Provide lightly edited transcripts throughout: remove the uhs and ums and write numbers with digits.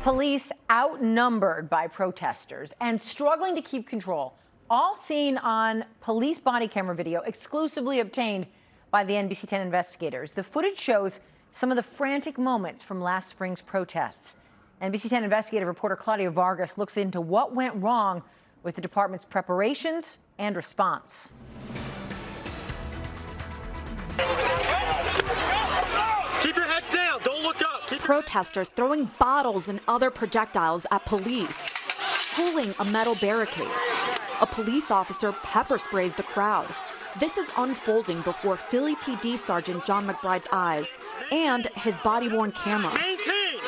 Police outnumbered by protesters and struggling to keep control, all seen on police body camera video exclusively obtained by the NBC 10 investigators. The footage shows some of the frantic moments from last spring's protests. NBC 10 investigative reporter Claudia Vargas looks into what went wrong with the department's preparations and response. Keep your heads down. Don't look up. Protesters throwing bottles and other projectiles at police, pulling a metal barricade. A police officer pepper sprays the crowd. This is unfolding before Philly PD Sergeant John McBride's eyes and his body-worn camera. Maintain!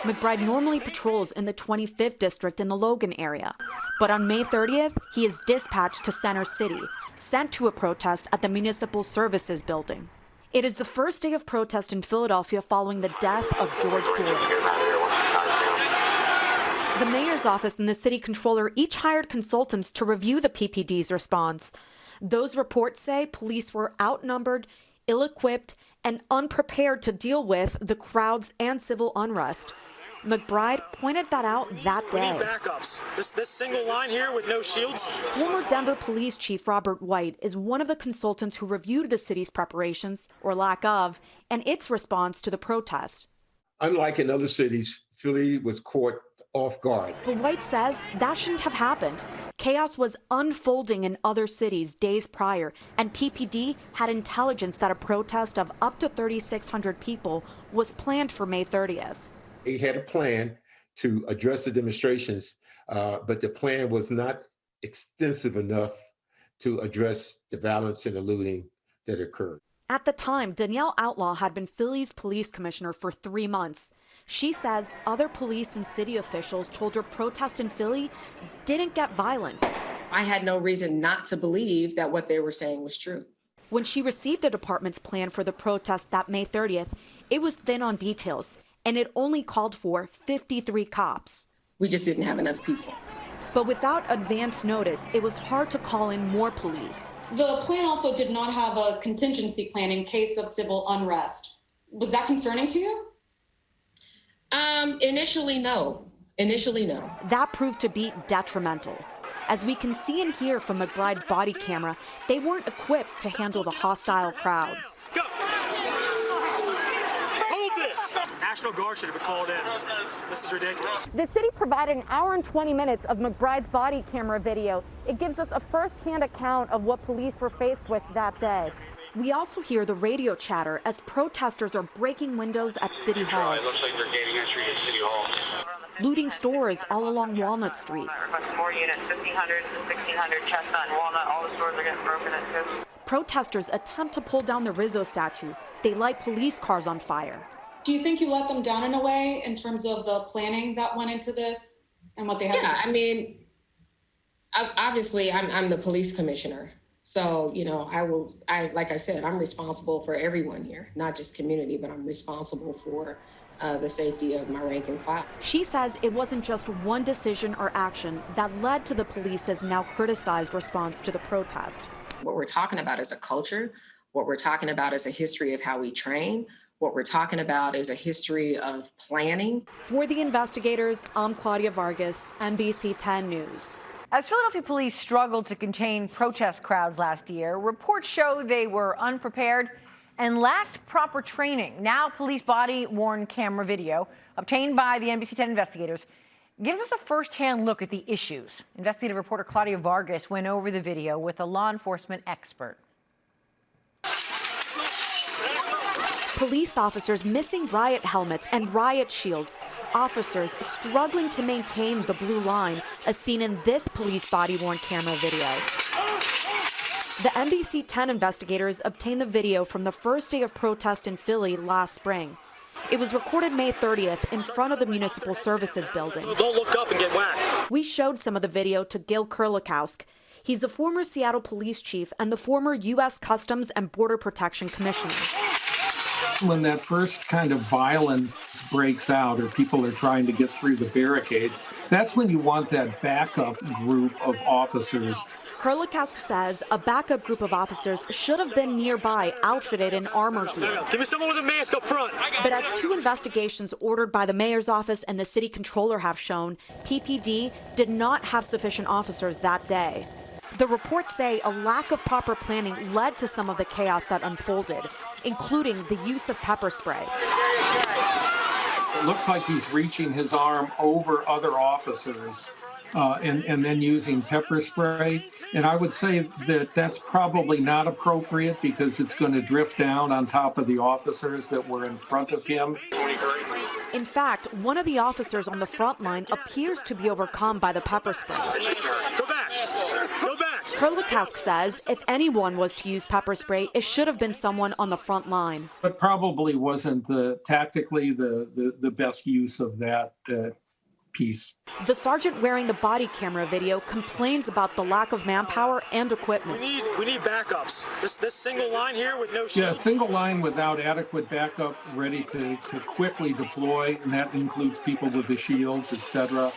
McBride normally patrols in the 25th District in the Logan area. But on May 30th, he is dispatched to Center City, sent to a protest at the Municipal Services Building. It is the first day of protest in Philadelphia following the death of George Floyd. The mayor's office and the city controller each hired consultants to review the PPD's response. Those reports say police were outnumbered, ill-equipped, and unprepared to deal with the crowds and civil unrest. McBride pointed that out that day. We need backups. This single line here with no shields. Former Denver Police Chief Robert White is one of the consultants who reviewed the city's preparations, or lack of, and its response to the protest. Unlike in other cities, Philly was caught off guard. But White says that shouldn't have happened. Chaos was unfolding in other cities days prior, and PPD had intelligence that a protest of up to 3,600 people was planned for May 30th. He had a plan to address the demonstrations, but the plan was not extensive enough to address the violence and the looting that occurred. At the time, Danielle Outlaw had been Philly's police commissioner for 3 months. She says other police and city officials told her protests in Philly didn't get violent. I had no reason not to believe that what they were saying was true. When she received the department's plan for the protest that May 30th, it was thin on details, and it only called for 53 cops. We just didn't have enough people. But without advance notice, it was hard to call in more police. The plan also did not have a contingency plan in case of civil unrest. Was that concerning to you? Initially, no. That proved to be detrimental. As we can see and hear from McBride's body camera, they weren't equipped to handle the hostile crowds. Go! Hold this! National Guard should have been called in. This is ridiculous. The city provided an hour and 20 minutes of McBride's body camera video. It gives us a first-hand account of what police were faced with that day. We also hear the radio chatter as protesters are breaking windows at City Hall. It looks like they're gaining entry at City Hall. Looting stores all along Walnut Street. Request 4 units, 1,500, 1,600, Chestnut and Walnut. All the stores are getting broken into. Protesters attempt to pull down the Rizzo statue. They light police cars on fire. Do you think you let them down in a way in terms of the planning that went into this and what they had? Yeah, I mean, obviously I'm the police commissioner. So, like I said, I'm responsible for everyone here, not just community, but I'm responsible for the safety of my rank and file. She says it wasn't just one decision or action that led to the police's now criticized response to the protest. What we're talking about is a culture. What we're talking about is a history of how we train. What we're talking about is a history of planning. For the investigators, I'm Claudia Vargas, NBC 10 News. As Philadelphia police struggled to contain protest crowds last year, reports show they were unprepared and lacked proper training. Now, police body-worn camera video obtained by the NBC 10 investigators gives us a first-hand look at the issues. Investigative reporter Claudia Vargas went over the video with a law enforcement expert. Police officers missing riot helmets and riot shields. Officers struggling to maintain the blue line, as seen in this police body-worn camera video. The NBC 10 investigators obtained the video from the first day of protest in Philly last spring. It was recorded May 30th in front of the Municipal Services Building. Don't look up and get whacked. We showed some of the video to Gil Kurlikowsk. He's the former Seattle police chief and the former U.S. Customs and Border Protection Commissioner. When that first kind of violence breaks out or people are trying to get through the barricades, that's when you want that backup group of officers Kurlikowsk says a backup group of officers should have been nearby, outfitted in armor gear. Give me someone with a mask up front. But as 2 investigations ordered by the mayor's office and the city controller have shown, PPD did not have sufficient officers that day. The reports say a lack of proper planning led to some of the chaos that unfolded, including the use of pepper spray. It looks like he's reaching his arm over other officers and then using pepper spray. And I would say that that's probably not appropriate because it's going to drift down on top of the officers that were in front of him. In fact, one of the officers on the front line appears to be overcome by the pepper spray. Go back. Go back. Kurlikowsk says if anyone was to use pepper spray, it should have been someone on the front line. But probably wasn't tactically the best use of that piece. The sergeant wearing the body camera video complains about the lack of manpower and equipment. We need backups. This single line here with no shields. Yeah, single line without adequate backup ready to quickly deploy, and that includes people with the shields, etc.,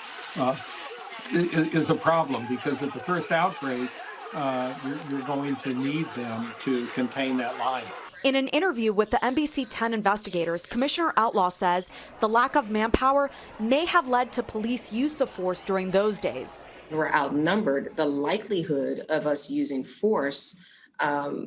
is a problem because at the first outbreak, you're going to need them to contain that line. In an interview with the NBC 10 investigators, Commissioner Outlaw says the lack of manpower may have led to police use of force during those days. We're outnumbered. The likelihood of us using force to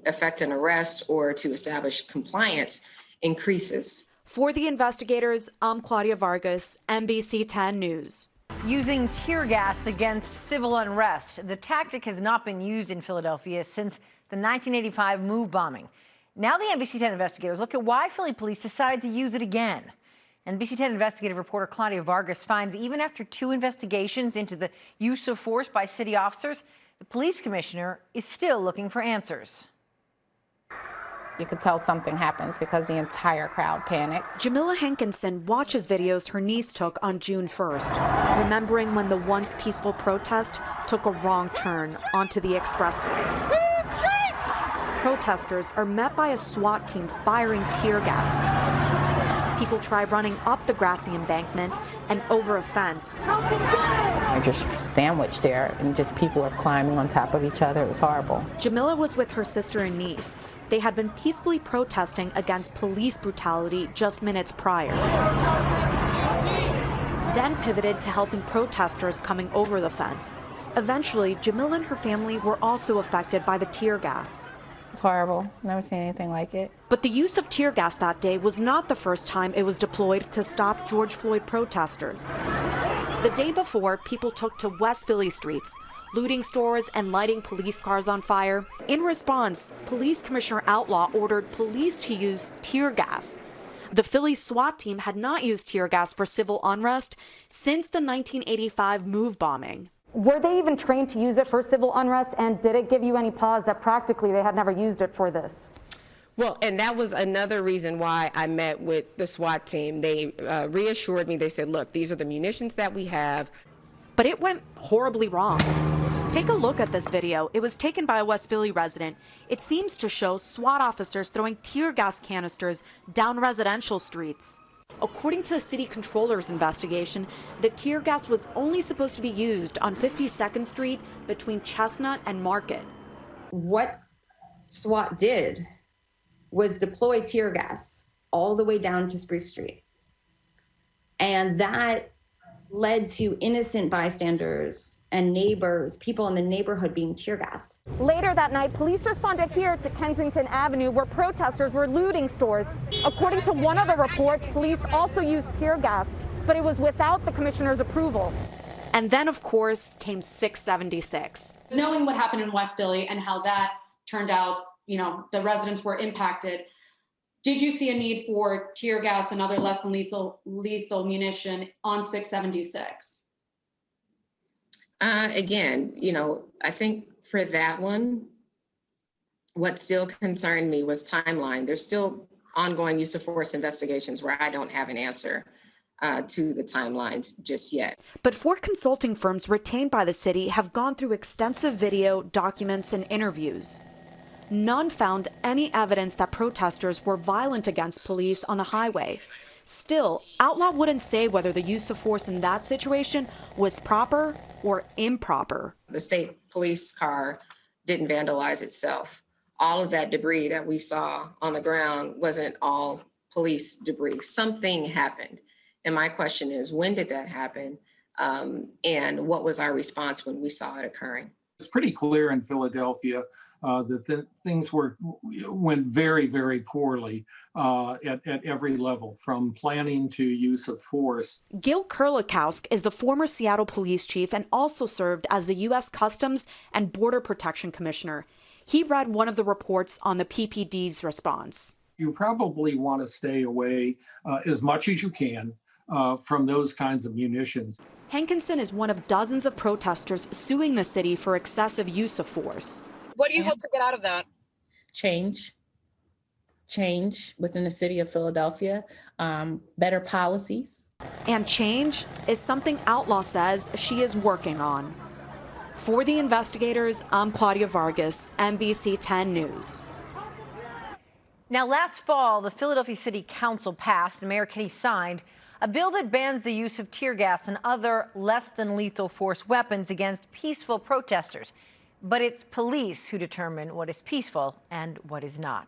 effect an arrest or to establish compliance increases. For the investigators, I'm Claudia Vargas, NBC 10 News. Using tear gas against civil unrest. The tactic has not been used in Philadelphia since the 1985 MOVE bombing. Now the NBC 10 investigators look at why Philly police decided to use it again. NBC 10 investigative reporter Claudia Vargas finds even after 2 investigations into the use of force by city officers, the police commissioner is still looking for answers. You could tell something happens because the entire crowd panics. Jamila Hankinson watches videos her niece took on June 1st, remembering when the once peaceful protest took a wrong turn onto the expressway. Protesters are met by a SWAT team firing tear gas. People try running up the grassy embankment and over a fence. They're just sandwiched there, and just people are climbing on top of each other. It was horrible. Jamila was with her sister and niece. They had been peacefully protesting against police brutality just minutes prior. Then pivoted to helping protesters coming over the fence. Eventually, Jamila and her family were also affected by the tear gas. It's horrible. Never seen anything like it. But the use of tear gas that day was not the first time it was deployed to stop George Floyd protesters. The day before, people took to West Philly streets, looting stores and lighting police cars on fire. In response, Police Commissioner Outlaw ordered police to use tear gas. The Philly SWAT team had not used tear gas for civil unrest since the 1985 MOVE bombing. Were they even trained to use it for civil unrest, and did it give you any pause that practically they had never used it for this? Well, and that was another reason why I met with the SWAT team. They reassured me. They said, look, these are the munitions that we have. But it went horribly wrong. Take a look at this video. It was taken by a West Philly resident. It seems to show SWAT officers throwing tear gas canisters down residential streets. According to the city controller's investigation, the tear gas was only supposed to be used on 52nd Street between Chestnut and Market. What SWAT did was deploy tear gas all the way down to Spruce Street. And that led to innocent bystanders and neighbors, people in the neighborhood being tear gassed. Later that night, police responded here to Kensington Avenue where protesters were looting stores. According to one of the reports, police also used tear gas, but it was without the commissioner's approval. And then, of course, came 676. Knowing what happened in West Philly and how that turned out, the residents were impacted, did you see a need for tear gas and other less than lethal munition on 676? Again, I think for that one, what still concerned me was timeline. There's still ongoing use of force investigations where I don't have an answer to the timelines just yet. But 4 consulting firms retained by the city have gone through extensive video, documents, and interviews. None found any evidence that protesters were violent against police on the highway. Still, Outlaw wouldn't say whether the use of force in that situation was proper or improper. The state police car didn't vandalize itself. All of that debris that we saw on the ground wasn't all police debris. Something happened. And my question is, when did that happen? And what was our response when we saw it occurring? It's pretty clear in Philadelphia that things went very, very poorly at every level, from planning to use of force. Gil Kurlikowsk is the former Seattle police chief and also served as the U.S. Customs and Border Protection Commissioner. He read one of the reports on the PPD's response. You probably want to stay away as much as you can from those kinds of munitions. Hankinson is one of dozens of protesters suing the city for excessive use of force. What do you hope to get out of that? Change within the city of Philadelphia, better policies. And change is something Outlaw says she is working on. For the investigators, I'm Claudia Vargas, NBC 10 News. Now, last fall, the Philadelphia City Council passed, and Mayor Kenny signed, a bill that bans the use of tear gas and other less than lethal force weapons against peaceful protesters. But it's police who determine what is peaceful and what is not.